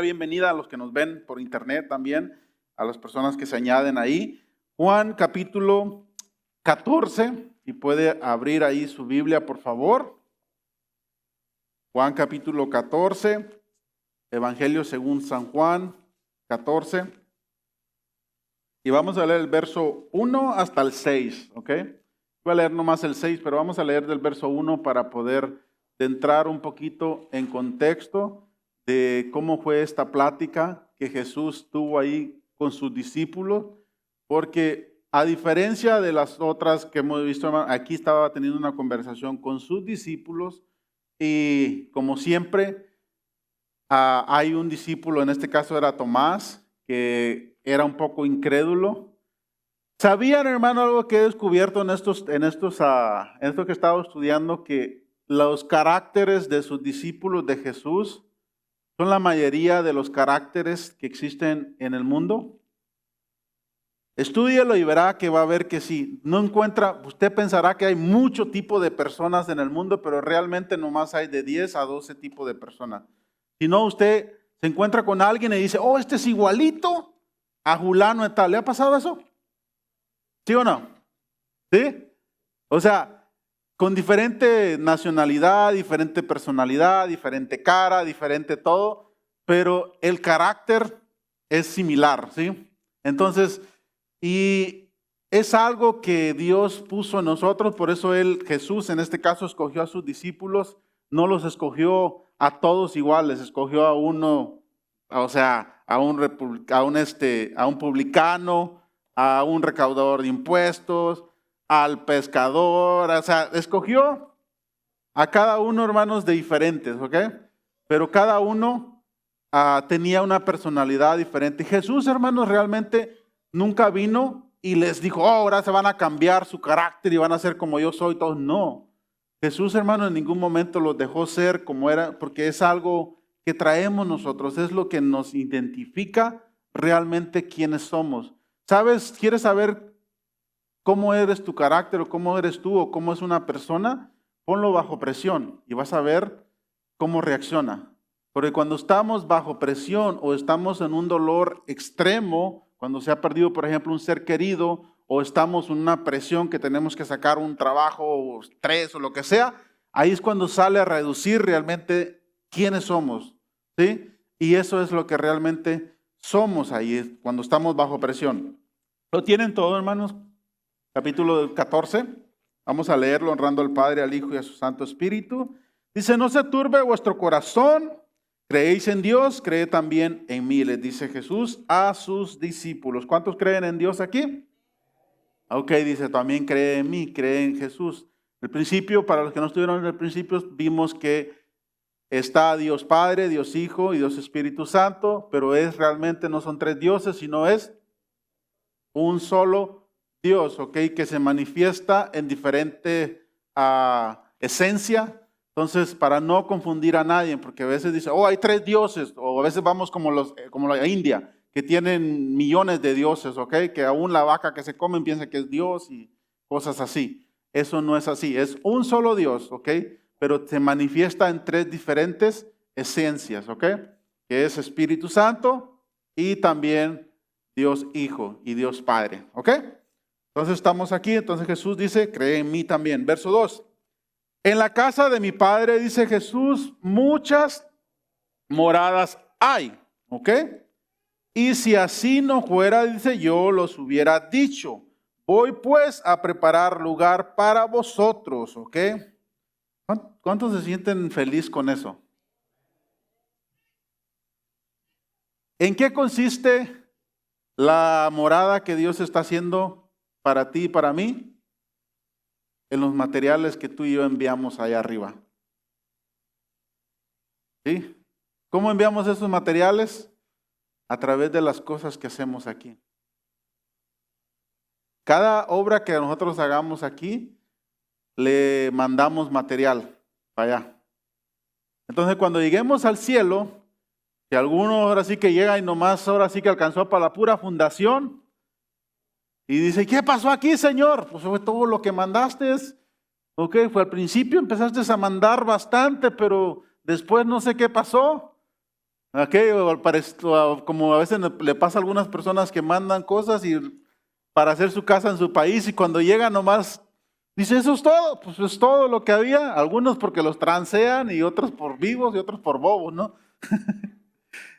bienvenida a los que nos ven por internet también, a las personas que se añaden ahí. Juan capítulo 14, y puede abrir ahí su Biblia, por favor. Juan capítulo 14, Evangelio según San Juan 14. Y vamos a leer el verso 1 hasta el 6, ¿ok? Voy a leer nomás el 6, pero vamos a leer del verso 1 para poder entrar un poquito en contexto de cómo fue esta plática que Jesús tuvo ahí con sus discípulos, porque a diferencia de las otras que hemos visto, aquí estaba teniendo una conversación con sus discípulos y como siempre hay un discípulo, en este caso era Tomás, que era un poco incrédulo. ¿Sabían, hermano, algo que he descubierto en esto que he estado estudiando? Que los caracteres de sus discípulos de Jesús son la mayoría de los caracteres que existen en el mundo. Estúdielo y verá que va a ver que sí. No encuentra, usted pensará que hay mucho tipo de personas en el mundo, pero realmente nomás hay de 10 a 12 tipos de personas. Si no, usted se encuentra con alguien y dice, oh, este es igualito a Julano y tal. ¿Le ha pasado eso? ¿Sí o no? ¿Sí? O sea, con diferente nacionalidad, diferente personalidad, diferente cara, diferente todo, pero el carácter es similar, ¿sí? Entonces, y es algo que Dios puso en nosotros, por eso Jesús en este caso escogió a sus discípulos, no los escogió a todos iguales, escogió a uno, o sea, a un publicano, a un recaudador de impuestos, al pescador, o sea, escogió a cada uno, hermanos, de diferentes, ¿ok? Pero cada uno tenía una personalidad diferente. Jesús, hermanos, realmente nunca vino y les dijo, oh, ahora se van a cambiar su carácter y van a ser como yo soy, todos. No. Jesús, hermanos, en ningún momento los dejó ser como era, porque es algo que traemos nosotros, es lo que nos identifica realmente quiénes somos. ¿Sabes? ¿Quieres saber cómo eres tu carácter o cómo eres tú o cómo es una persona? Ponlo bajo presión y vas a ver cómo reacciona. Porque cuando estamos bajo presión o estamos en un dolor extremo, cuando se ha perdido, por ejemplo, un ser querido, o estamos en una presión que tenemos que sacar un trabajo o estrés o lo que sea, ahí es cuando sale a reducir realmente quiénes somos, ¿sí? Y eso es lo que realmente somos ahí, cuando estamos bajo presión. ¿Lo tienen todo, hermanos? Capítulo 14, vamos a leerlo honrando al Padre, al Hijo y a su Santo Espíritu. Dice, no se turbe vuestro corazón, creéis en Dios, creed también en mí, les dice Jesús a sus discípulos. ¿Cuántos creen en Dios aquí? Ok, dice, también cree en mí, cree en Jesús. El principio, para los que no estuvieron en el principio, vimos que está Dios Padre, Dios Hijo y Dios Espíritu Santo, pero realmente no son tres dioses, sino es un solo Dios, ¿ok? Que se manifiesta en diferente esencia. Entonces, para no confundir a nadie, porque a veces dice, oh, hay tres dioses, o a veces vamos como la India, que tienen millones de dioses, ¿ok? Que aún la vaca que se comen piensa que es Dios y cosas así. Eso no es así, es un solo Dios, ¿ok? Pero se manifiesta en tres diferentes esencias, ¿ok? Que es Espíritu Santo y también Dios Hijo y Dios Padre, ¿ok? Entonces estamos aquí, entonces Jesús dice, cree en mí también. Verso 2. En la casa de mi Padre, dice Jesús, muchas moradas hay, ¿ok? Y si así no fuera, dice, yo los hubiera dicho. Voy pues a preparar lugar para vosotros, ¿ok? ¿Cuántos se sienten feliz con eso? ¿En qué consiste la morada que Dios está haciendo para ti y para mí? En los materiales que tú y yo enviamos allá arriba. ¿Sí? ¿Cómo enviamos esos materiales? A través de las cosas que hacemos aquí. Cada obra que nosotros hagamos aquí, le mandamos material para allá. Entonces, cuando lleguemos al cielo, si alguno ahora sí que llega y nomás ahora sí que alcanzó para la pura fundación, y dice, ¿qué pasó aquí, Señor? Pues fue todo lo que mandaste. Ok, fue al principio empezaste a mandar bastante, pero después no sé qué pasó. ¿Ok? Como a veces le pasa a algunas personas que mandan cosas para hacer su casa en su país y cuando llegan nomás dice, eso es todo, pues es todo lo que había. Algunos porque los transean y otros por vivos y otros por bobos, ¿no?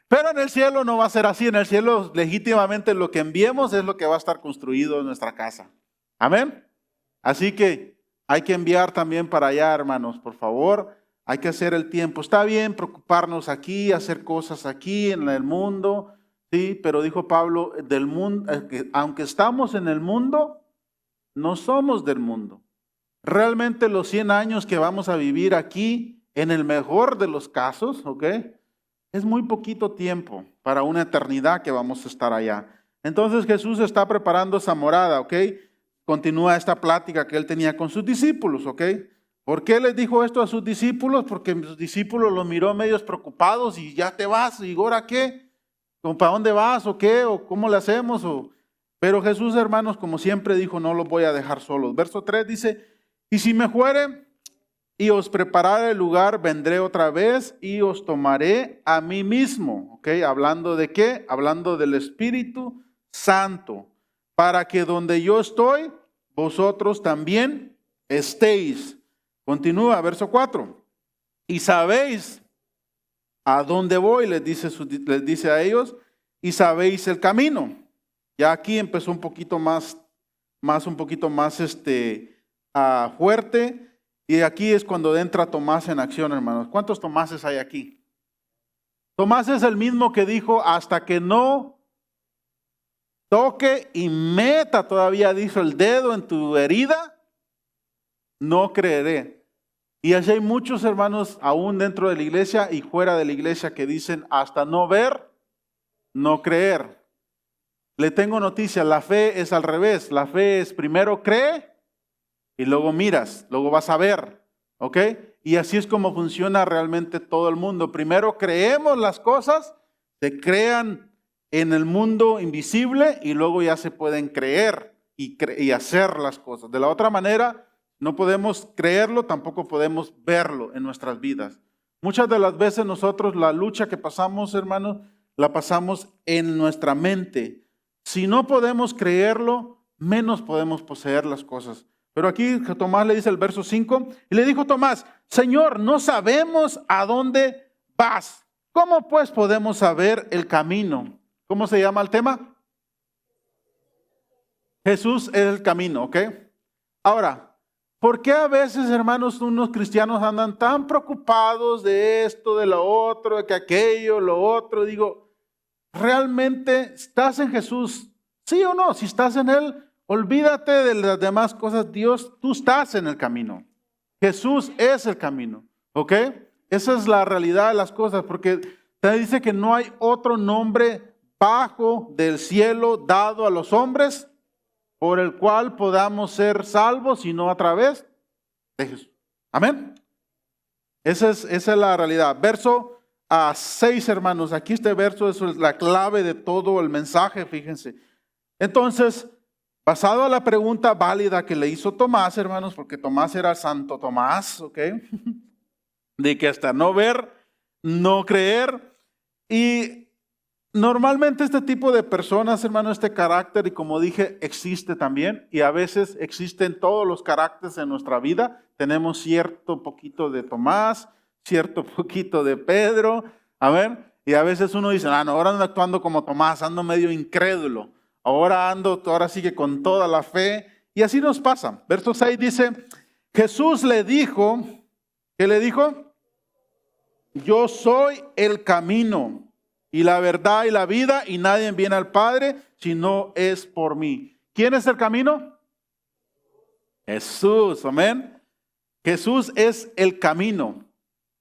Pero en el cielo no va a ser así. En el cielo legítimamente lo que enviemos es lo que va a estar construido en nuestra casa. Amén. Así que hay que enviar también para allá, hermanos, por favor. Hay que hacer el tiempo. Está bien preocuparnos aquí, hacer cosas aquí en el mundo, sí, pero dijo Pablo, del mundo, aunque estamos en el mundo, no somos del mundo. Realmente los 100 años que vamos a vivir aquí, en el mejor de los casos, ¿ok? Es muy poquito tiempo para una eternidad que vamos a estar allá. Entonces Jesús está preparando esa morada, ¿ok? Continúa esta plática que él tenía con sus discípulos, ¿ok? ¿Por qué les dijo esto a sus discípulos? Porque sus discípulos los miró medios preocupados y ya te vas, ¿y ahora qué? ¿Para dónde vas o qué? ¿O cómo le hacemos? Pero Jesús, hermanos, como siempre dijo, no los voy a dejar solos. Verso 3 dice, y si me fuere y os prepararé el lugar, vendré otra vez y os tomaré a mí mismo. ¿Ok? ¿Hablando de qué? Hablando del Espíritu Santo. Para que donde yo estoy, vosotros también estéis. Continúa, verso 4. Y sabéis a dónde voy, les dice a ellos, y sabéis el camino. Ya aquí empezó un poquito más fuerte. Y aquí es cuando entra Tomás en acción, hermanos. ¿Cuántos Tomáses hay aquí? Tomás es el mismo que dijo, hasta que no toque y meta, todavía dijo, el dedo en tu herida, no creeré. Y así hay muchos hermanos aún dentro de la iglesia y fuera de la iglesia que dicen, hasta no ver, no creer. Le tengo noticia, la fe es al revés. La fe es primero cree y luego miras, luego vas a ver. ¿Ok? Y así es como funciona realmente todo el mundo. Primero creemos las cosas, se crean en el mundo invisible y luego ya se pueden creer y hacer las cosas. De la otra manera, no podemos creerlo, tampoco podemos verlo en nuestras vidas. Muchas de las veces nosotros la lucha que pasamos, hermanos, la pasamos en nuestra mente. Si no podemos creerlo, menos podemos poseer las cosas. Pero aquí Tomás le dice el verso 5, y le dijo Tomás, Señor, no sabemos a dónde vas. ¿Cómo pues podemos saber el camino? ¿Cómo se llama el tema? Jesús es el camino, ¿ok? Ahora, ¿por qué a veces, hermanos, unos cristianos andan tan preocupados de esto, de lo otro, de que aquello, lo otro? Digo, ¿realmente estás en Jesús? ¿Sí o no? Si estás en Él, olvídate de las demás cosas. Dios, tú estás en el camino. Jesús es el camino. ¿Ok? Esa es la realidad de las cosas, porque te dice que no hay otro nombre bajo del cielo dado a los hombres por el cual podamos ser salvos, sino a través de Jesús. Amén. Esa es la realidad. Verso 6, hermanos. Aquí este verso es la clave de todo el mensaje, fíjense. Entonces, basado a la pregunta válida que le hizo Tomás, hermanos, porque Tomás era Santo Tomás, ¿ok? De que hasta no ver, no creer. Y normalmente este tipo de personas, hermano, este carácter, y como dije, existe también, y a veces existen todos los caracteres en nuestra vida. Tenemos cierto poquito de Tomás, cierto poquito de Pedro, a ver, y a veces uno dice, no, ahora ando actuando como Tomás, ando medio incrédulo, ahora sí que con toda la fe, y así nos pasa. Verso 6 dice, Jesús le dijo, ¿qué le dijo? Yo soy el camino y la verdad y la vida, y nadie viene al Padre si no es por mí. ¿Quién es el camino? Jesús, amén. Jesús es el camino.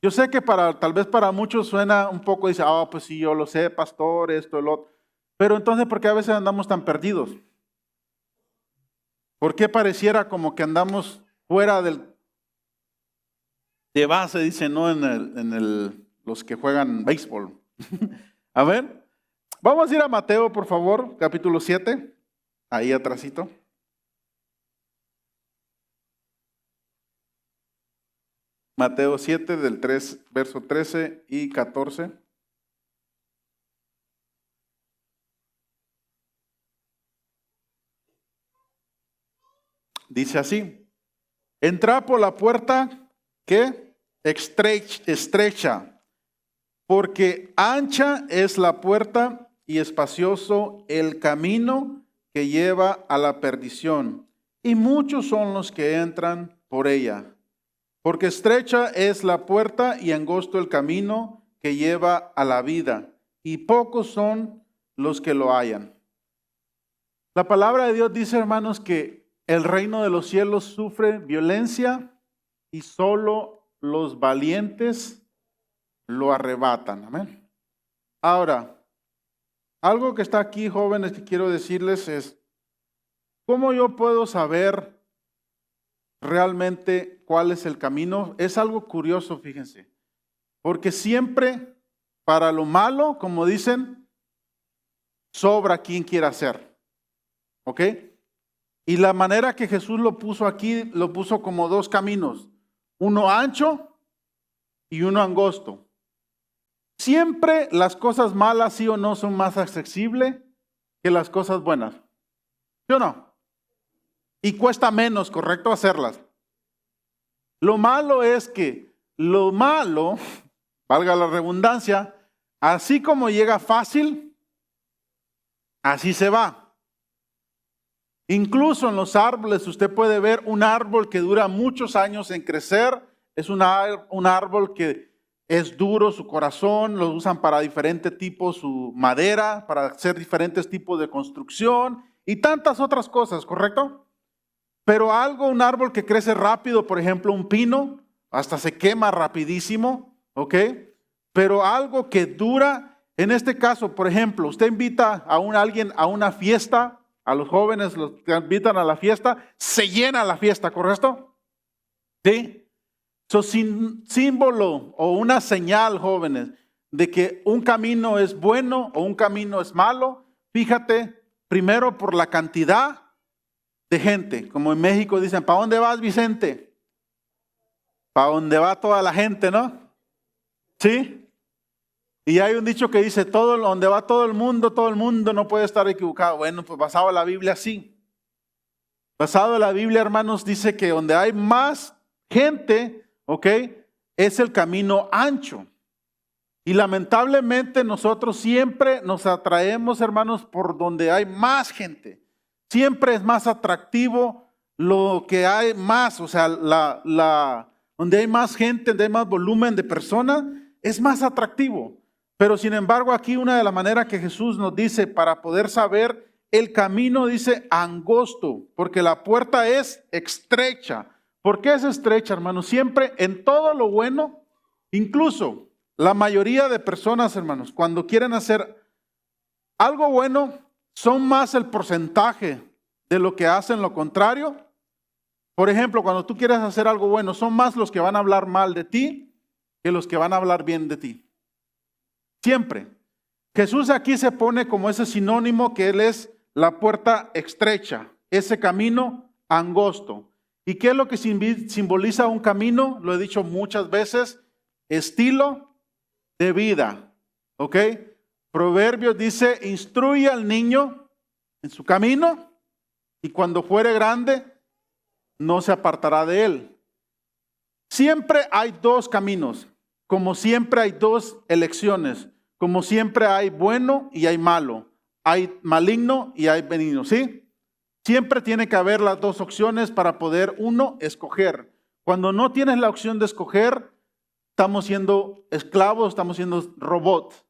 Yo sé que tal vez para muchos suena un poco, dice, pues sí, yo lo sé, pastor, esto, el otro. Pero entonces, ¿por qué a veces andamos tan perdidos? ¿Por qué pareciera como que andamos fuera de base, dice, no los que juegan béisbol? A ver, vamos a ir a Mateo, por favor, capítulo 7, ahí atrásito. Mateo 7, verso 13 y 14. Dice así: entrad por la puerta que estrecha, porque ancha es la puerta y espacioso el camino que lleva a la perdición, y muchos son los que entran por ella. Porque estrecha es la puerta y angosto el camino que lleva a la vida, y pocos son los que lo hallan. La palabra de Dios dice, hermanos, que el reino de los cielos sufre violencia y solo los valientes lo arrebatan. Amén. Ahora, algo que está aquí, jóvenes, que quiero decirles es, ¿cómo yo puedo saber realmente cuál es el camino? Es algo curioso, fíjense, porque siempre para lo malo, como dicen, sobra quien quiera hacer. ¿Ok? Y la manera que Jesús lo puso aquí, lo puso como dos caminos, uno ancho y uno angosto. Siempre las cosas malas, sí o no, son más accesibles que las cosas buenas. ¿Sí o no? Y cuesta menos, ¿correcto?, hacerlas. Lo malo es que lo malo, valga la redundancia, así como llega fácil, así se va. Incluso en los árboles usted puede ver un árbol que dura muchos años en crecer. Es un árbol que es duro, su corazón, lo usan para diferentes tipos, su madera, para hacer diferentes tipos de construcción y tantas otras cosas, ¿correcto? Pero un árbol que crece rápido, por ejemplo un pino, hasta se quema rapidísimo, ¿ok? Pero algo que dura, en este caso, por ejemplo, usted invita a alguien a una fiesta, a los jóvenes los que invitan a la fiesta, se llena la fiesta, ¿correcto? ¿Sí? Símbolo o una señal, jóvenes, de que un camino es bueno o un camino es malo, fíjate, primero por la cantidad de gente. Como en México dicen, ¿para dónde vas, Vicente? Para donde va toda la gente, ¿no? ¿Sí? Y hay un dicho que dice, donde va todo el mundo no puede estar equivocado. Bueno, pues basado en la Biblia, sí. Basado en la Biblia, hermanos, dice que donde hay más gente, ¿ok?, es el camino ancho. Y lamentablemente nosotros siempre nos atraemos, hermanos, por donde hay más gente. Siempre es más atractivo lo que hay más, o sea, donde hay más gente, donde hay más volumen de personas, es más atractivo. Pero sin embargo, aquí una de las maneras que Jesús nos dice para poder saber el camino, dice angosto, porque la puerta es estrecha. ¿Por qué es estrecha, hermanos? Siempre en todo lo bueno, incluso la mayoría de personas, hermanos, cuando quieren hacer algo bueno, son más el porcentaje de lo que hacen lo contrario. Por ejemplo, cuando tú quieres hacer algo bueno, son más los que van a hablar mal de ti que los que van a hablar bien de ti. Siempre. Jesús aquí se pone como ese sinónimo que Él es la puerta estrecha, ese camino angosto. ¿Y qué es lo que simboliza un camino? Lo he dicho muchas veces, estilo de vida. ¿Ok? Proverbios dice, instruye al niño en su camino y cuando fuere grande no se apartará de él. Siempre hay dos caminos, como siempre hay dos elecciones, como siempre hay bueno y hay malo, hay maligno y hay benigno, ¿sí? Siempre tiene que haber las dos opciones para poder uno escoger. Cuando no tienes la opción de escoger, estamos siendo esclavos, estamos siendo robots,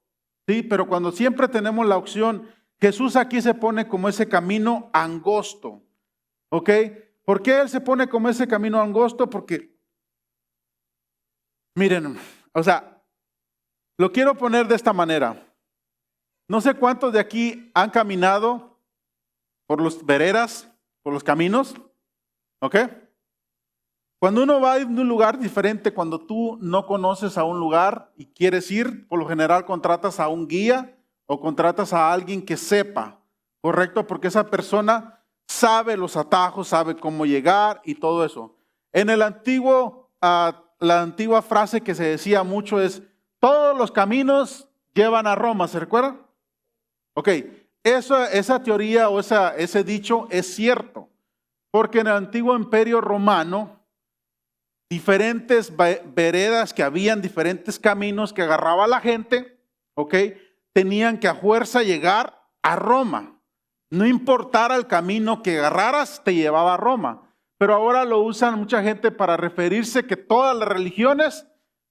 ¿sí? Pero cuando siempre tenemos la opción, Jesús aquí se pone como ese camino angosto, ¿ok? ¿Por qué Él se pone como ese camino angosto? Porque, miren, o sea, lo quiero poner de esta manera. No sé cuántos de aquí han caminado por las veredas, por los caminos, ¿ok? Cuando uno va a un lugar diferente, cuando tú no conoces a un lugar y quieres ir, por lo general contratas a un guía o contratas a alguien que sepa, ¿correcto? Porque esa persona sabe los atajos, sabe cómo llegar y todo eso. En el la antigua frase que se decía mucho es, todos los caminos llevan a Roma, ¿se recuerda? Ok, esa teoría o ese dicho es cierto. Porque en el antiguo imperio romano, diferentes veredas que habían, diferentes caminos que agarraba la gente, ¿ok? Tenían que a fuerza llegar a Roma. No importara el camino que agarraras, te llevaba a Roma. Pero ahora lo usan mucha gente para referirse que todas las religiones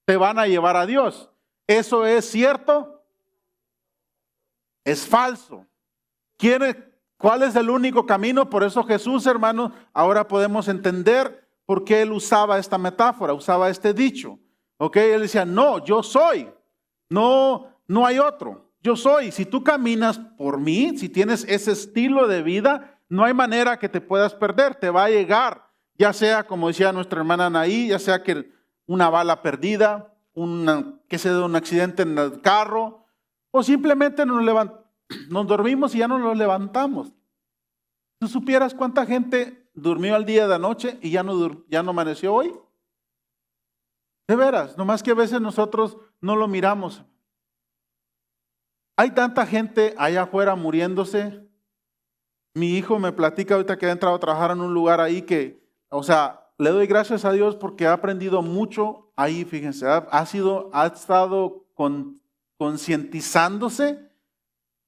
te van a llevar a Dios. ¿Eso es cierto? Es falso. ¿Cuál es el único camino? Por eso Jesús, hermanos, ahora podemos entender por qué él usaba esta metáfora, usaba este dicho. ¿Ok? Él decía, no, yo soy. No, no hay otro. Yo soy. Si tú caminas por mí, si tienes ese estilo de vida, no hay manera que te puedas perder. Te va a llegar, ya sea, como decía nuestra hermana Anaí, ya sea que una bala perdida, que se dé un accidente en el carro, o simplemente nos dormimos y ya no nos levantamos. ¿Tú supieras cuánta gente durmió al día de anoche y ya no amaneció hoy? De veras, nomás que a veces nosotros no lo miramos. Hay tanta gente allá afuera muriéndose. Mi hijo me platica ahorita que ha entrado a trabajar en un lugar ahí que, o sea, le doy gracias a Dios porque ha aprendido mucho ahí, fíjense, ha estado concientizándose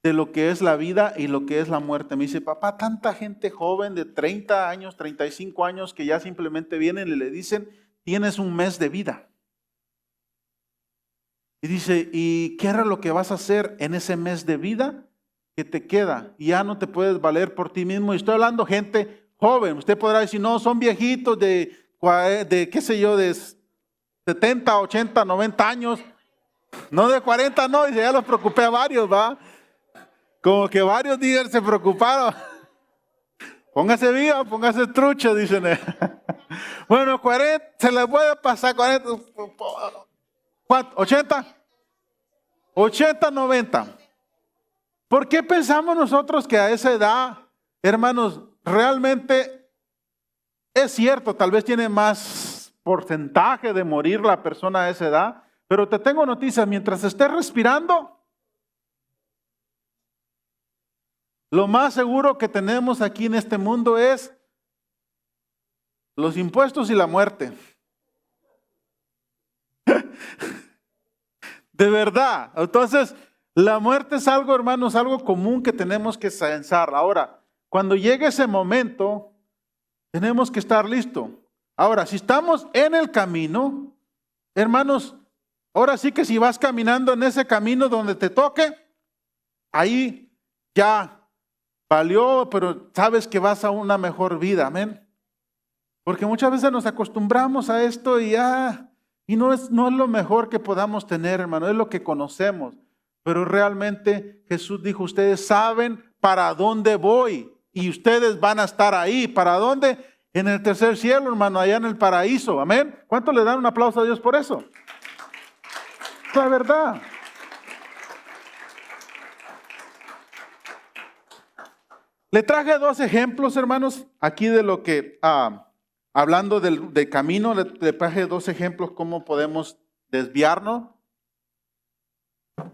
de lo que es la vida y lo que es la muerte. Me dice, papá, tanta gente joven de 30 años, 35 años que ya simplemente vienen y le dicen, tienes un mes de vida. Y dice, ¿y qué era lo que vas a hacer en ese mes de vida que te queda? Y ya no te puedes valer por ti mismo. Y estoy hablando gente joven. Usted podrá decir, no, son viejitos de qué sé yo, de 70, 80, 90 años. No de 40, no, dice, ya los preocupé a varios, ¿va? Como que varios días se preocuparon. Póngase viva, póngase trucho, dicen. Bueno, 40, se les puede pasar 40. ¿Cuánto? ¿80? 80, 90. ¿Por qué pensamos nosotros que a esa edad, hermanos, realmente es cierto, tal vez tiene más porcentaje de morir la persona a esa edad? Pero te tengo noticias, mientras estés respirando, lo más seguro que tenemos aquí en este mundo es los impuestos y la muerte. De verdad. Entonces, la muerte es algo, hermanos, algo común que tenemos que pensar. Ahora, cuando llegue ese momento, tenemos que estar listos. Ahora, si estamos en el camino, hermanos, ahora sí que si vas caminando en ese camino donde te toque, ahí ya valió, pero sabes que vas a una mejor vida, amén. Porque muchas veces nos acostumbramos a esto y ya, y no es lo mejor que podamos tener, hermano, es lo que conocemos. Pero realmente Jesús dijo, ustedes saben para dónde voy y ustedes van a estar ahí. ¿Para dónde? En el tercer cielo, hermano, allá en el paraíso, amén. ¿Cuánto le dan un aplauso a Dios por eso? Es la verdad. Le traje dos ejemplos, hermanos, aquí de lo que... hablando del camino, le traje dos ejemplos cómo podemos desviarnos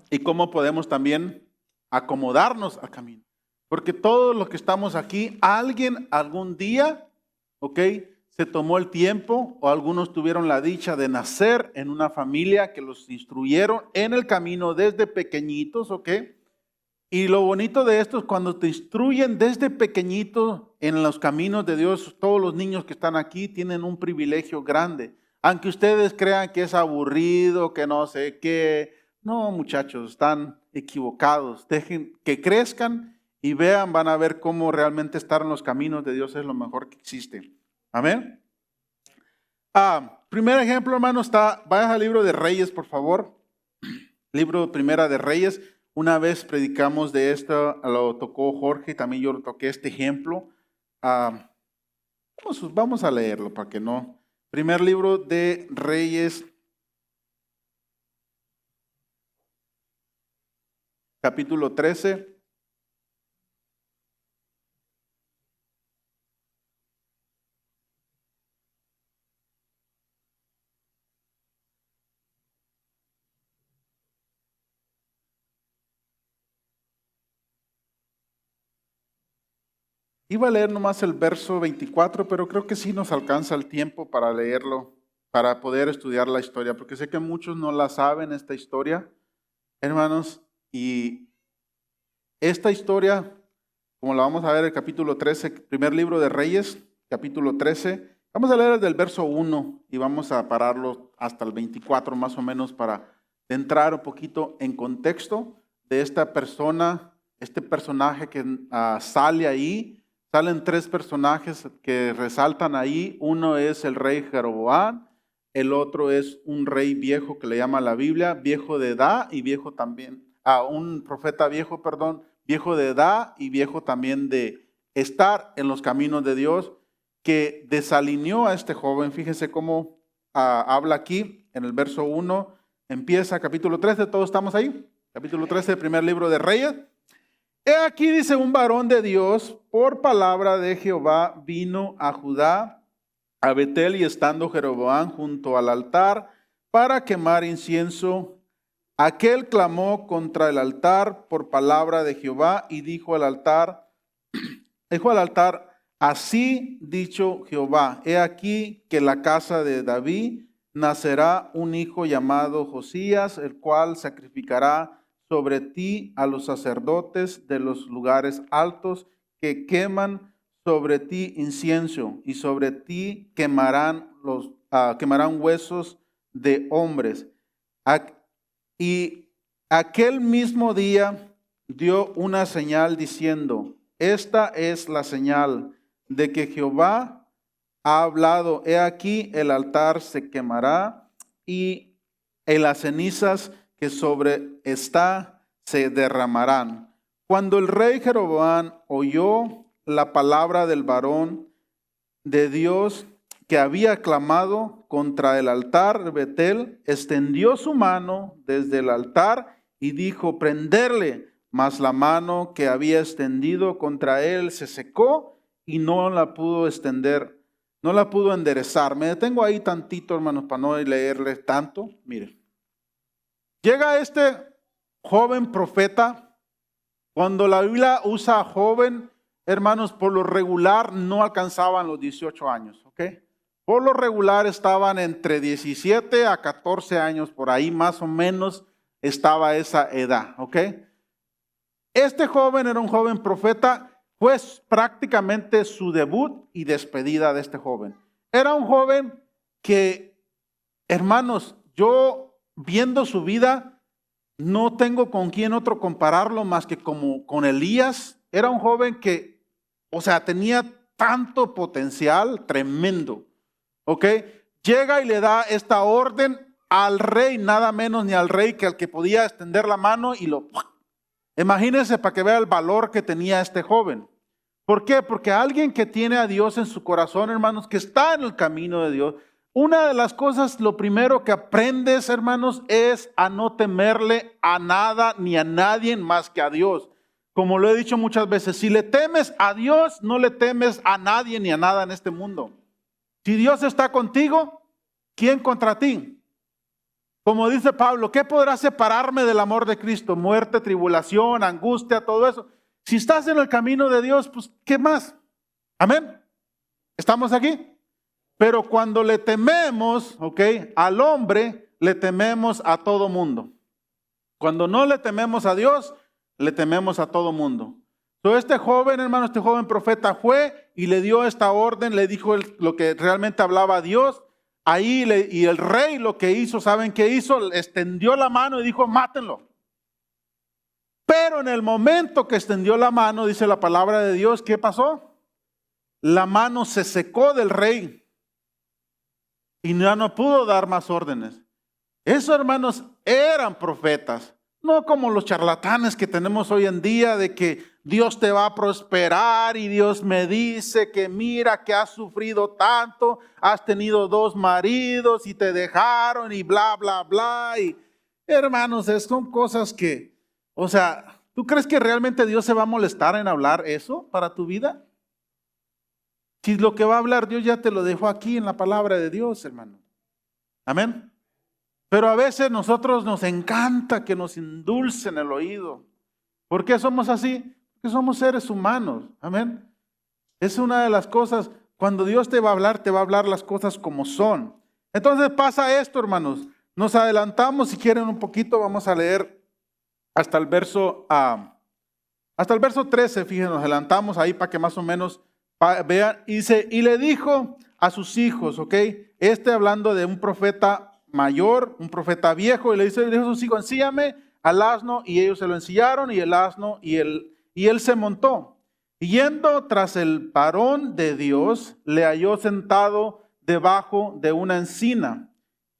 y cómo podemos también acomodarnos al camino. Porque todos los que estamos aquí, alguien algún día, ¿ok? Se tomó el tiempo o algunos tuvieron la dicha de nacer en una familia que los instruyeron en el camino desde pequeñitos, ¿ok? Y lo bonito de esto es cuando te instruyen desde pequeñito en los caminos de Dios. Todos los niños que están aquí tienen un privilegio grande. Aunque ustedes crean que es aburrido, que no sé qué. No, muchachos, están equivocados. Dejen que crezcan y vean, van a ver cómo realmente estar en los caminos de Dios es lo mejor que existe. Amén. Primer ejemplo, hermano, vaya al libro de Reyes, por favor. Libro Primera de Reyes. Una vez predicamos de esto, lo tocó Jorge, también yo lo toqué este ejemplo. Vamos a leerlo para que no. Primer libro de Reyes, capítulo 13. Iba a leer nomás el verso 24, pero creo que sí nos alcanza el tiempo para leerlo, para poder estudiar la historia, porque sé que muchos no la saben, esta historia, hermanos, y esta historia, como la vamos a ver en el capítulo 13, primer libro de Reyes, capítulo 13, vamos a leer desde el verso 1 y vamos a pararlo hasta el 24 más o menos para entrar un poquito en contexto de esta persona, este personaje que sale ahí. Salen tres personajes que resaltan ahí. Uno es el rey Jeroboam, el otro es un rey viejo que le llama la Biblia, viejo de edad y viejo también, un profeta viejo, perdón, viejo de edad y viejo también de estar en los caminos de Dios, que desalineó a este joven. Fíjense cómo habla aquí en el verso 1, empieza capítulo 13, todos estamos ahí, capítulo 13 del primer libro de Reyes. He aquí, dice, un varón de Dios, por palabra de Jehová, vino a Judá, a Betel, y estando Jeroboam junto al altar para quemar incienso, aquel clamó contra el altar por palabra de Jehová y dijo al altar, así dicho Jehová, he aquí que la casa de David nacerá un hijo llamado Josías, el cual sacrificará sobre ti a los sacerdotes de los lugares altos que queman sobre ti incienso, y sobre ti quemarán huesos de hombres. Y aquel mismo día dio una señal diciendo, esta es la señal de que Jehová ha hablado, he aquí el altar se quemará y en las cenizas que sobre esta se derramarán. Cuando el rey Jeroboam oyó la palabra del varón de Dios que había clamado contra el altar de Betel, extendió su mano desde el altar y dijo, prenderle, mas la mano que había extendido contra él se secó y no la pudo extender, no la pudo enderezar. Me detengo ahí tantito, hermanos, para no leerles tanto. Miren. Llega este joven profeta. Cuando la Biblia usa a joven, hermanos, por lo regular no alcanzaban los 18 años, ¿ok? Por lo regular estaban entre 17 a 14 años, por ahí más o menos estaba esa edad, ¿ok? Este joven era un joven profeta, fue prácticamente su debut y despedida de este joven. Era un joven que, hermanos, yo viendo su vida, no tengo con quién otro compararlo más que como con Elías. Era un joven que, o sea, tenía tanto potencial tremendo, ¿ok? Llega y le da esta orden al rey, nada menos ni al rey que al que podía extender la mano y lo... Imagínense para que vea el valor que tenía este joven. ¿Por qué? Porque alguien que tiene a Dios en su corazón, hermanos, que está en el camino de Dios, una de las cosas, lo primero que aprendes, hermanos, es a no temerle a nada ni a nadie más que a Dios. Como lo he dicho muchas veces, si le temes a Dios, no le temes a nadie ni a nada en este mundo. Si Dios está contigo, ¿quién contra ti? Como dice Pablo, ¿qué podrá separarme del amor de Cristo? Muerte, tribulación, angustia, todo eso. Si estás en el camino de Dios, pues, ¿qué más? Amén. ¿Estamos aquí? Pero cuando le tememos, ¿ok? Al hombre, le tememos a todo mundo. Cuando no le tememos a Dios, le tememos a todo mundo. Entonces este joven, hermano, este joven profeta fue y le dio esta orden, le dijo lo que realmente hablaba Dios. Ahí y el rey lo que hizo, ¿saben qué hizo? Extendió la mano y dijo, mátenlo. Pero en el momento que extendió la mano, dice la palabra de Dios, ¿qué pasó? La mano se secó del rey y ya no pudo dar más órdenes. Esos hermanos eran profetas, no como los charlatanes que tenemos hoy en día de que Dios te va a prosperar y Dios me dice que mira que has sufrido tanto, has tenido 2 maridos y te dejaron y bla, bla, bla. Y hermanos, son cosas que, o sea, ¿tú crees que realmente Dios se va a molestar en hablar eso para tu vida? Si lo que va a hablar Dios ya te lo dejó aquí en la palabra de Dios, hermano. Amén. Pero a veces nosotros nos encanta que nos endulcen el oído. ¿Por qué somos así? Porque somos seres humanos. Amén. Es una de las cosas, cuando Dios te va a hablar las cosas como son. Entonces pasa esto, hermanos. Nos adelantamos, si quieren un poquito, vamos a leer hasta el verso 13, fíjense, nos adelantamos ahí para que más o menos vean. Y dice, y le dijo a sus hijos, ¿ok? Hablando de un profeta mayor, un profeta viejo, y le dijo a sus hijos, ensíllame al asno, y ellos se lo ensillaron, y el asno, y él se montó. Y yendo tras el varón de Dios, le halló sentado debajo de una encina.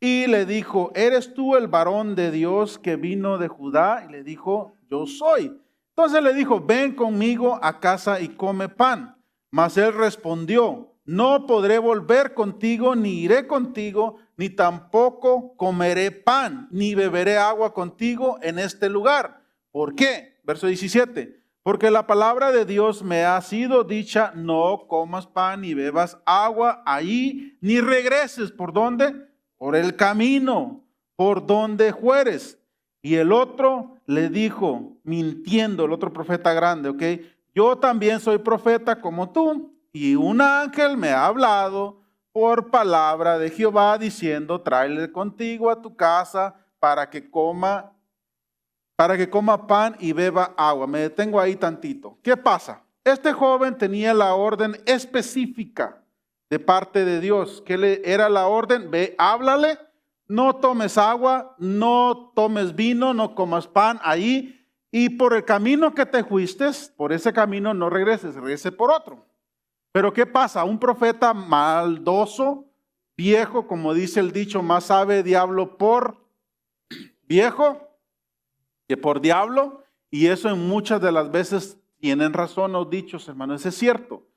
Y le dijo, ¿eres tú el varón de Dios que vino de Judá? Y le dijo, yo soy. Entonces le dijo, ven conmigo a casa y come pan. Mas él respondió, no podré volver contigo, ni iré contigo, ni tampoco comeré pan, ni beberé agua contigo en este lugar. ¿Por qué? Verso 17. Porque la palabra de Dios me ha sido dicha, no comas pan ni bebas agua ahí, ni regreses. ¿Por dónde? Por el camino, por donde fueres. Y el otro le dijo, mintiendo, el otro profeta grande, ¿ok? Yo también soy profeta como tú, y un ángel me ha hablado por palabra de Jehová, diciendo, tráele contigo a tu casa para que coma pan y beba agua. Me detengo ahí tantito. ¿Qué pasa? Este joven tenía la orden específica de parte de Dios. ¿Qué era la orden? Ve, háblale, no tomes agua, no tomes vino, no comas pan ahí. Y por el camino que te fuiste, por ese camino no regreses, regrese por otro. Pero ¿qué pasa? Un profeta maldoso, viejo, como dice el dicho, más sabe diablo por viejo que por diablo, y eso en muchas de las veces tienen razón los dichos, hermanos, eso es cierto.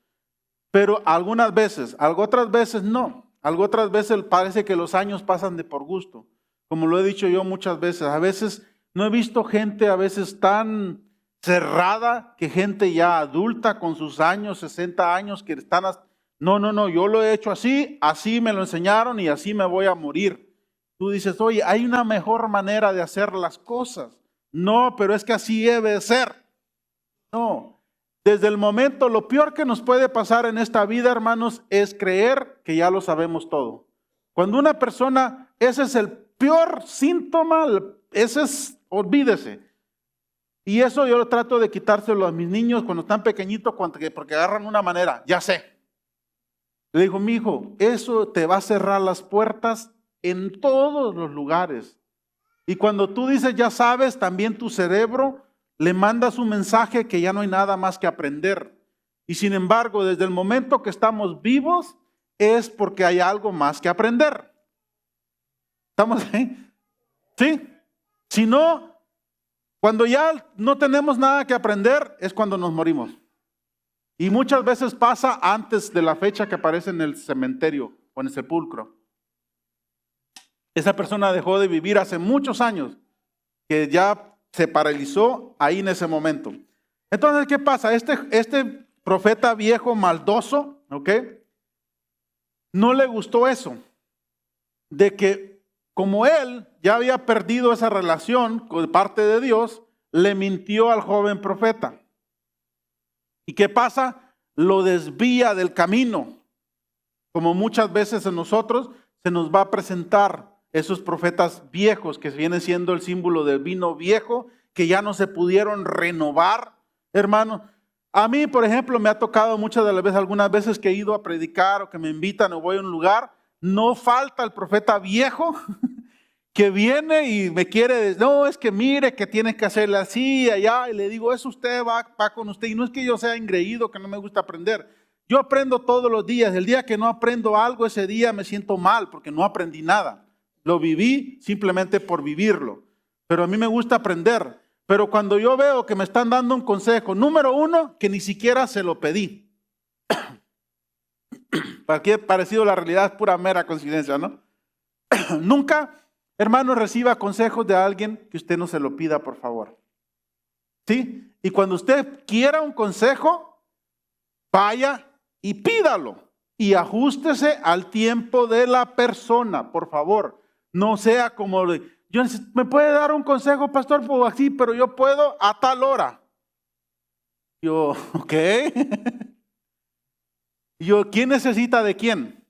Pero algunas veces, otras veces no. Otras veces parece que los años pasan de por gusto. Como lo he dicho yo muchas veces, a veces no he visto gente a veces tan cerrada, que gente ya adulta con sus años, 60 años, que están, no, yo lo he hecho así me lo enseñaron y así me voy a morir. Tú dices, oye, hay una mejor manera de hacer las cosas. No, pero es que así debe ser. No. Desde el momento, lo peor que nos puede pasar en esta vida, hermanos, es creer que ya lo sabemos todo. Cuando una persona, ese es el peor síntoma, olvídese. Y eso yo lo trato de quitárselo a mis niños cuando están pequeñitos, porque agarran una manera, ya sé. Le digo, mi hijo, eso te va a cerrar las puertas en todos los lugares. Y cuando tú dices ya sabes, también tu cerebro le mandas un mensaje que ya no hay nada más que aprender. Y sin embargo, desde el momento que estamos vivos, es porque hay algo más que aprender. ¿Estamos ahí? ¿Sí? Si no, cuando ya no tenemos nada que aprender, es cuando nos morimos. Y muchas veces pasa antes de la fecha que aparece en el cementerio o en el sepulcro. Esa persona dejó de vivir hace muchos años, que ya se paralizó ahí en ese momento. Entonces, ¿qué pasa? Este profeta viejo maldoso, ¿ok? No le gustó eso, de que como él ya había perdido esa relación con parte de Dios, le mintió al joven profeta. ¿Y qué pasa? Lo desvía del camino. Como muchas veces en nosotros se nos va a presentar esos profetas viejos que vienen siendo el símbolo del vino viejo, que ya no se pudieron renovar, hermano. A mí, por ejemplo, me ha tocado muchas de las veces, algunas veces que he ido a predicar o que me invitan o voy a un lugar, no falta el profeta viejo que viene y me quiere decir, no, es que mire que tiene que hacerle así, allá, y le digo, eso usted va con usted, y no es que yo sea engreído, que no me gusta aprender. Yo aprendo todos los días. El día que no aprendo algo, ese día me siento mal porque no aprendí nada. Lo viví simplemente por vivirlo. Pero a mí me gusta aprender. Pero cuando yo veo que me están dando un consejo, número uno, que ni siquiera se lo pedí. Para que parecido la realidad es pura mera coincidencia, ¿no? Nunca, hermano, reciba consejos de alguien que usted no se lo pida, por favor. ¿Sí? Y cuando usted quiera un consejo, vaya y pídalo. Y ajústese al tiempo de la persona, por favor. No sea como, ¿me puede dar un consejo, pastor? Pues así, pero yo puedo a tal hora. Yo, ok. Y yo, ¿quién necesita de quién?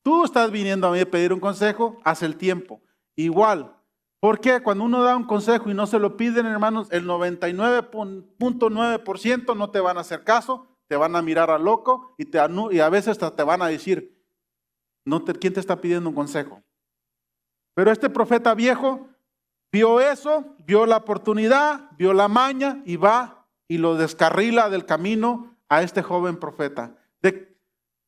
Tú estás viniendo a mí a pedir un consejo, haz el tiempo. Igual. ¿Por qué? Cuando uno da un consejo y no se lo piden, hermanos, el 99.9% no te van a hacer caso, te van a mirar a loco y a veces hasta te van a decir, ¿quién te está pidiendo un consejo? Pero este profeta viejo vio eso, vio la oportunidad, vio la maña y va y lo descarrila del camino a este joven profeta.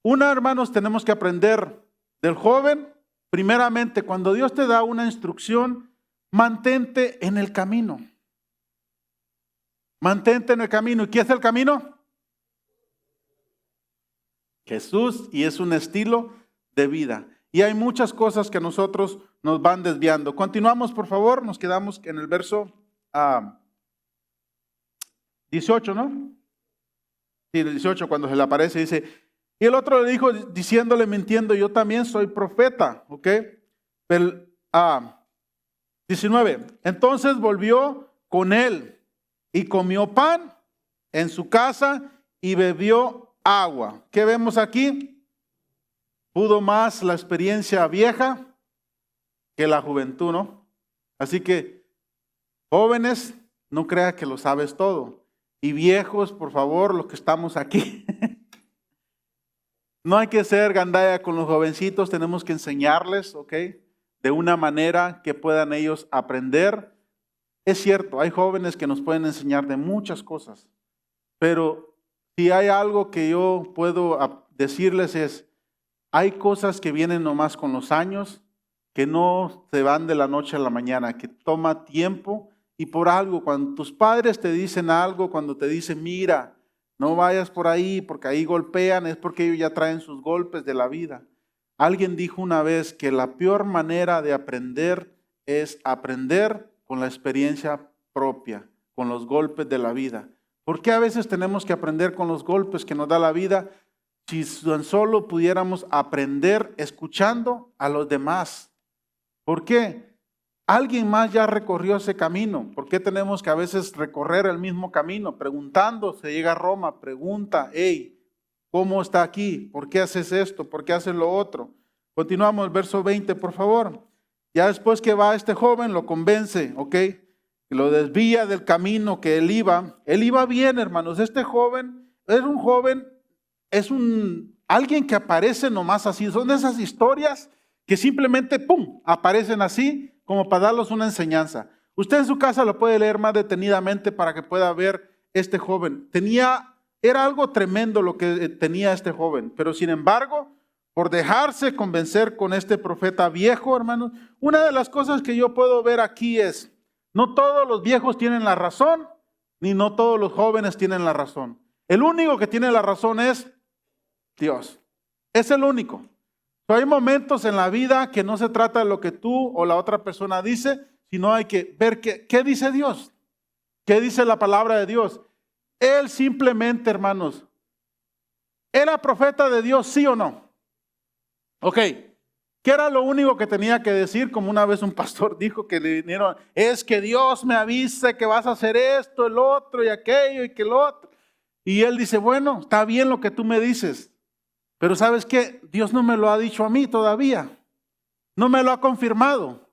Hermanos, tenemos que aprender del joven. Primeramente, cuando Dios te da una instrucción, mantente en el camino. Mantente en el camino. ¿Y quién es el camino? Jesús, y es un estilo de vida. Y hay muchas cosas que nosotros nos van desviando. Continuamos, por favor. Nos quedamos en el verso 18, ¿no? Sí, el 18, cuando se le aparece, dice, y el otro le dijo, diciéndole, mintiendo, yo también soy profeta, ¿ok? Pero, 19, entonces volvió con él y comió pan en su casa y bebió agua. ¿Qué vemos aquí? Pudo más la experiencia vieja que la juventud, ¿no? Así que, jóvenes, no crea que lo sabes todo. Y viejos, por favor, los que estamos aquí, no hay que ser gandalla con los jovencitos, tenemos que enseñarles, ¿ok? De una manera que puedan ellos aprender. Es cierto, hay jóvenes que nos pueden enseñar de muchas cosas, pero si hay algo que yo puedo decirles es, hay cosas que vienen nomás con los años, que no se van de la noche a la mañana, que toma tiempo y por algo, cuando tus padres te dicen algo, cuando te dicen, mira, no vayas por ahí porque ahí golpean, es porque ellos ya traen sus golpes de la vida. Alguien dijo una vez que la peor manera de aprender es aprender con la experiencia propia, con los golpes de la vida. ¿Por qué a veces tenemos que aprender con los golpes que nos da la vida? Si tan solo pudiéramos aprender escuchando a los demás. ¿Por qué? Alguien más ya recorrió ese camino. ¿Por qué tenemos que a veces recorrer el mismo camino? Preguntando, se llega a Roma, pregunta, hey, ¿cómo está aquí? ¿Por qué haces esto? ¿Por qué haces lo otro? Continuamos, verso 20, por favor. Ya después que va este joven, lo convence, ¿ok? Lo desvía del camino que él iba. Él iba bien, hermanos. Este joven es alguien que aparece nomás así. Son de esas historias que simplemente, ¡pum!, aparecen así como para darles una enseñanza. Usted en su casa lo puede leer más detenidamente para que pueda ver este joven. Era algo tremendo lo que tenía este joven, pero sin embargo, por dejarse convencer con este profeta viejo, hermanos, una de las cosas que yo puedo ver aquí es, no todos los viejos tienen la razón, ni no todos los jóvenes tienen la razón. El único que tiene la razón es Dios. Es el único. Hay momentos en la vida que no se trata de lo que tú o la otra persona dice, sino hay que ver qué dice Dios, qué dice la palabra de Dios. Él simplemente, hermanos, ¿era profeta de Dios, sí o no? Ok, ¿qué era lo único que tenía que decir? Como una vez un pastor dijo que le vinieron, es que Dios me avise que vas a hacer esto, el otro y aquello y que el otro. Y él dice, bueno, está bien lo que tú me dices, pero ¿sabes qué? Dios no me lo ha dicho a mí todavía, no me lo ha confirmado.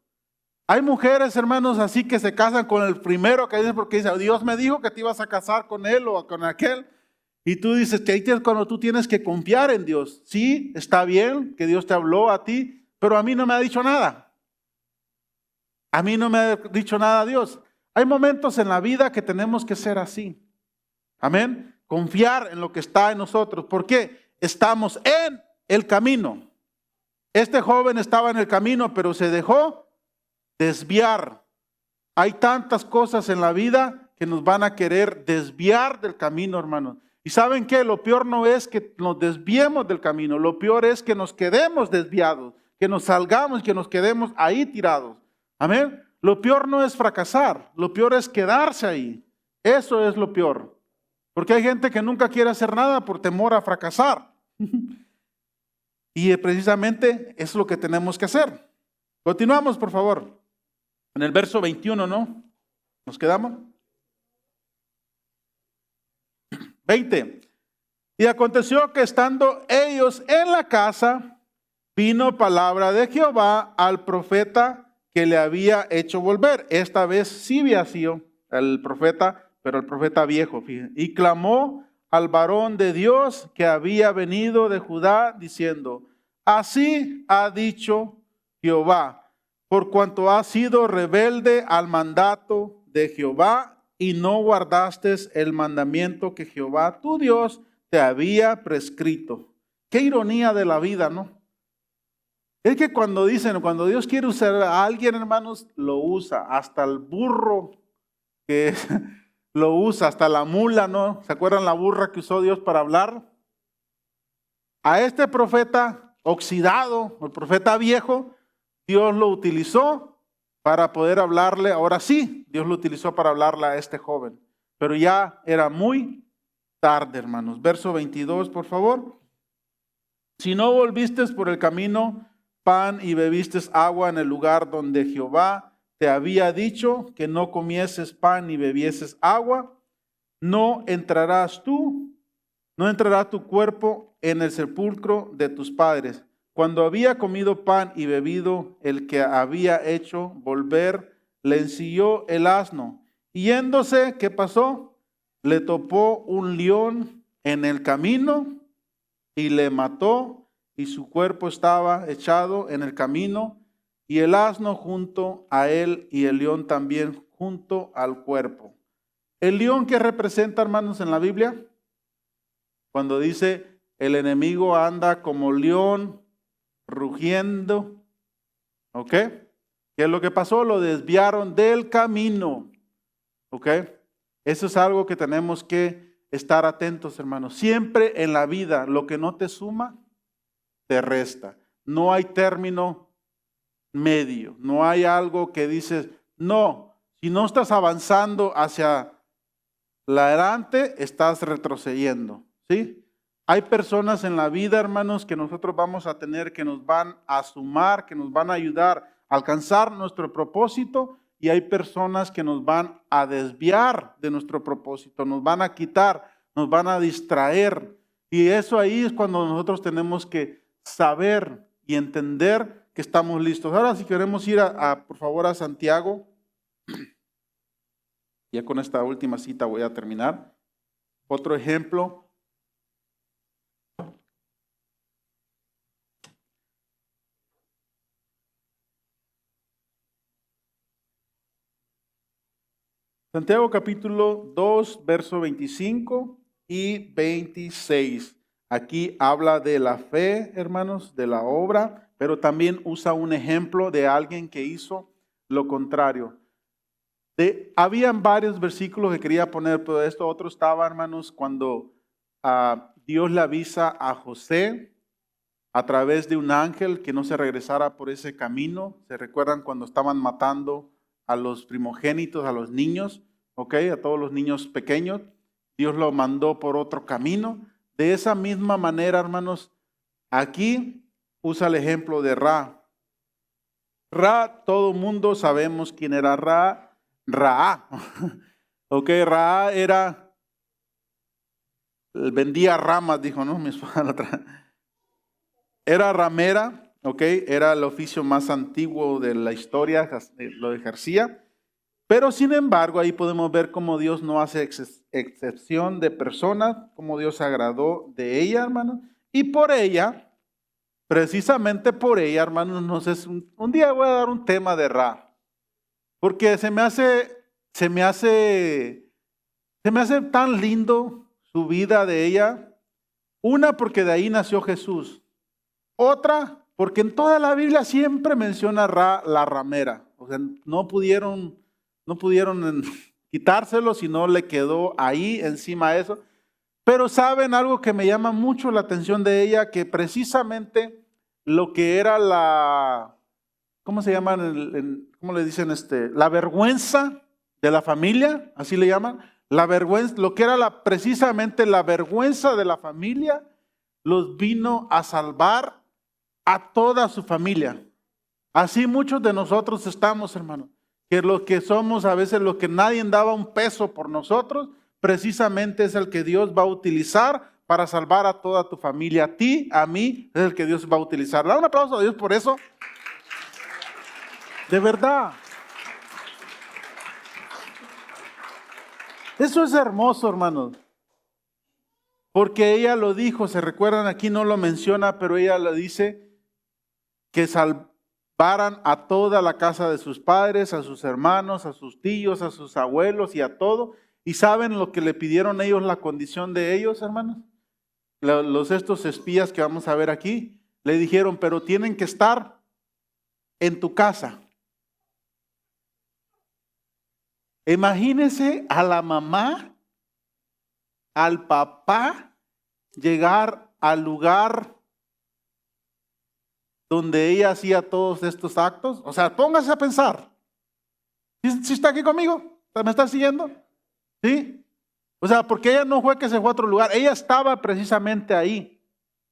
Hay mujeres, hermanos, así que se casan con el primero que dice, porque dice, Dios me dijo que te ibas a casar con él o con aquel. Y tú dices que ahí es cuando tú tienes que confiar en Dios. Sí, está bien que Dios te habló a ti, pero a mí no me ha dicho nada. A mí no me ha dicho nada Dios. Hay momentos en la vida que tenemos que ser así. Amén. Confiar en lo que está en nosotros. ¿Por qué? Estamos en el camino. Este joven estaba en el camino, pero se dejó desviar. Hay tantas cosas en la vida que nos van a querer desviar del camino, hermanos. ¿Y saben qué? Lo peor no es que nos desviemos del camino, lo peor es que nos quedemos desviados, que nos salgamos, que nos quedemos ahí tirados. Amén. Lo peor no es fracasar, lo peor es quedarse ahí. Eso es lo peor. Porque hay gente que nunca quiere hacer nada por temor a fracasar. Y precisamente es lo que tenemos que hacer. Continuamos, por favor. En el verso 21, ¿no? ¿Nos quedamos? 20. Y aconteció que estando ellos en la casa, vino palabra de Jehová al profeta que le había hecho volver. Esta vez sí había sido el profeta, pero el profeta viejo. Fíjense. Y clamó al varón de Dios que había venido de Judá, diciendo: así ha dicho Jehová, por cuanto has sido rebelde al mandato de Jehová y no guardaste el mandamiento que Jehová tu Dios te había prescrito. Qué ironía de la vida, ¿no? Es que cuando Dios quiere usar a alguien, hermanos, lo usa. Hasta el burro que lo usa, hasta la mula, ¿no? ¿Se acuerdan la burra que usó Dios para hablar? A este profeta oxidado, el profeta viejo, Dios lo utilizó para poder hablarle. Ahora sí, Dios lo utilizó para hablarle a este joven. Pero ya era muy tarde, hermanos. Verso 22, por favor. Si no volviste por el camino pan y bebiste agua en el lugar donde Jehová te había dicho que no comieses pan ni bebieses agua, no entrará tu cuerpo en el sepulcro de tus padres. Cuando había comido pan y bebido el que había hecho volver, le ensilló el asno. Y yéndose, ¿qué pasó? Le topó un león en el camino y le mató, y su cuerpo estaba echado en el camino, y el asno junto a él, y el león también junto al cuerpo. El león que representa, hermanos, en la Biblia, cuando dice el enemigo anda como león rugiendo, ¿ok? ¿Qué es lo que pasó? Lo desviaron del camino, ¿ok? Eso es algo que tenemos que estar atentos, hermanos. Siempre en la vida, lo que no te suma, te resta. No hay término medio. No hay algo que dices, no, si no estás avanzando hacia adelante, estás retrocediendo, ¿sí? Hay personas en la vida, hermanos, que nosotros vamos a tener, que nos van a sumar, que nos van a ayudar a alcanzar nuestro propósito, y hay personas que nos van a desviar de nuestro propósito, nos van a quitar, nos van a distraer. Y eso ahí es cuando nosotros tenemos que saber y entender que estamos listos. Ahora, si queremos ir por favor, a Santiago. Ya con esta última cita voy a terminar. Otro ejemplo. Santiago capítulo 2, verso 25 y 26. Aquí habla de la fe, hermanos, de la obra, pero también usa un ejemplo de alguien que hizo lo contrario. Habían varios versículos que quería poner, pero esto otro estaba, hermanos, cuando Dios le avisa a José a través de un ángel que no se regresara por ese camino. ¿Se recuerdan cuando estaban matando a los primogénitos, a los niños? ¿Ok? A todos los niños pequeños. Dios lo mandó por otro camino. De esa misma manera, hermanos, aquí usa el ejemplo de Ra. Ra, todo mundo sabemos quién era Ra. Ra. Ok, Ra vendía ramas, dijo, ¿no? Mi esposa era ramera, ok, era el oficio más antiguo de la historia, lo ejercía. Pero sin embargo, ahí podemos ver cómo Dios no hace excepción de personas, cómo Dios se agradó de ella, hermanos. Y por ella, precisamente por ella, hermanos, no sé, un día voy a dar un tema de Ra. Porque se me hace tan lindo su vida de ella. Una, porque de ahí nació Jesús. Otra, porque en toda la Biblia siempre menciona Ra, la ramera. O sea, no pudieron quitárselo, sino le quedó ahí encima de eso. Pero saben algo que me llama mucho la atención de ella, que precisamente lo que era ¿cómo se llaman? ¿Cómo le dicen? La vergüenza de la familia, así le llaman. La vergüenza, lo que era precisamente la vergüenza de la familia, los vino a salvar a toda su familia. Así muchos de nosotros estamos, hermanos. Que lo que somos a veces, lo que nadie daba un peso por nosotros, precisamente es el que Dios va a utilizar para salvar a toda tu familia. A ti, a mí, es el que Dios va a utilizar. Da un aplauso a Dios por eso. De verdad. Eso es hermoso, hermanos. Porque ella lo dijo, se recuerdan, aquí no lo menciona, pero ella lo dice, que salvaran a toda la casa de sus padres, a sus hermanos, a sus tíos, a sus abuelos y a todo. ¿Y saben lo que le pidieron ellos, la condición de ellos, hermanos? Estos espías que vamos a ver aquí, le dijeron, pero tienen que estar en tu casa. Imagínense a la mamá, al papá, llegar al lugar donde ella hacía todos estos actos. O sea, póngase a pensar. ¿Sí está aquí conmigo? ¿Me está siguiendo? ¿Sí? O sea, porque ella no fue que se fue a otro lugar. Ella estaba precisamente ahí,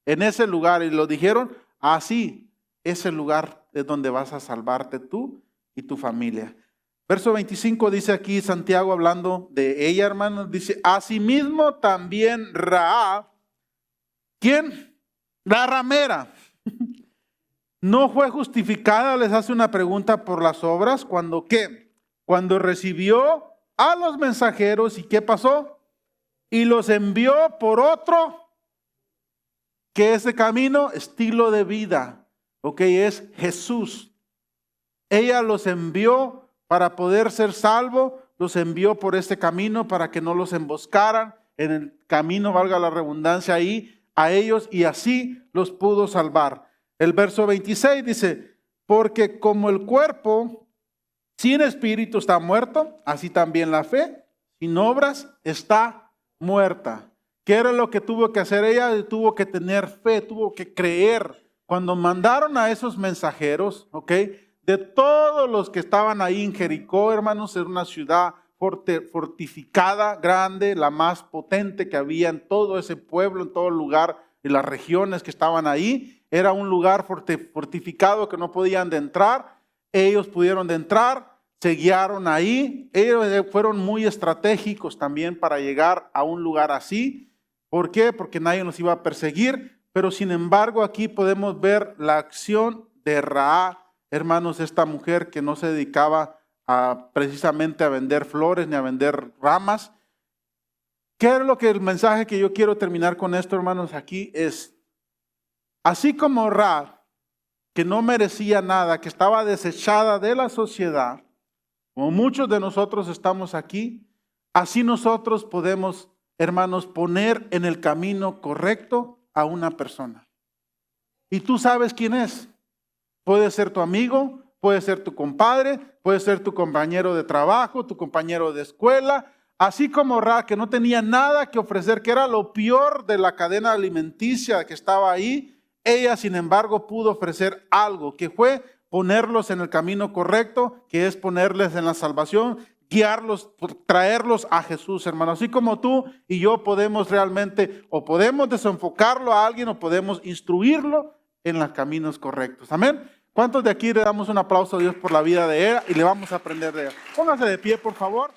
en ese lugar. Y lo dijeron, así, ese lugar es donde vas a salvarte tú y tu familia. Verso 25 dice aquí Santiago hablando de ella, hermanos, dice, asimismo también Rahab, ¿quién? La ramera. No fue justificada, les hace una pregunta por las obras, ¿cuándo qué? Cuando recibió a los mensajeros, ¿y qué pasó? Y los envió por otro, que ese camino, estilo de vida, ok, es Jesús. Ella los envió para poder ser salvo, los envió por este camino para que no los emboscaran en el camino, valga la redundancia ahí, a ellos, y así los pudo salvar. El verso 26 dice, porque como el cuerpo sin espíritu está muerto, así también la fe sin obras está muerta. ¿Qué era lo que tuvo que hacer ella? Tuvo que tener fe, tuvo que creer. Cuando mandaron a esos mensajeros, ok, de todos los que estaban ahí en Jericó, hermanos, era una ciudad fortificada, grande, la más potente que había en todo ese pueblo, en todo el lugar y las regiones que estaban ahí. Era un lugar fortificado que no podían de entrar. Ellos pudieron de entrar, se guiaron ahí. Ellos fueron muy estratégicos también para llegar a un lugar así. ¿Por qué? Porque nadie nos iba a perseguir. Pero sin embargo aquí podemos ver la acción de Rahab. Hermanos, esta mujer que no se dedicaba precisamente a vender flores ni a vender ramas. ¿Qué es lo que el mensaje que yo quiero terminar con esto, hermanos, aquí es, así como Rahab, que no merecía nada, que estaba desechada de la sociedad, como muchos de nosotros estamos aquí, así nosotros podemos, hermanos, poner en el camino correcto a una persona. Y tú sabes quién es. Puede ser tu amigo, puede ser tu compadre, puede ser tu compañero de trabajo, tu compañero de escuela. Así como Rahab, que no tenía nada que ofrecer, que era lo peor de la cadena alimenticia que estaba ahí, ella sin embargo pudo ofrecer algo, que fue ponerlos en el camino correcto, que es ponerles en la salvación, guiarlos, traerlos a Jesús, hermano. Así como tú y yo podemos realmente, o podemos desenfocarlo a alguien, o podemos instruirlo en los caminos correctos. Amén. ¿Cuántos de aquí le damos un aplauso a Dios por la vida de ella y le vamos a aprender de ella? Póngase de pie, por favor.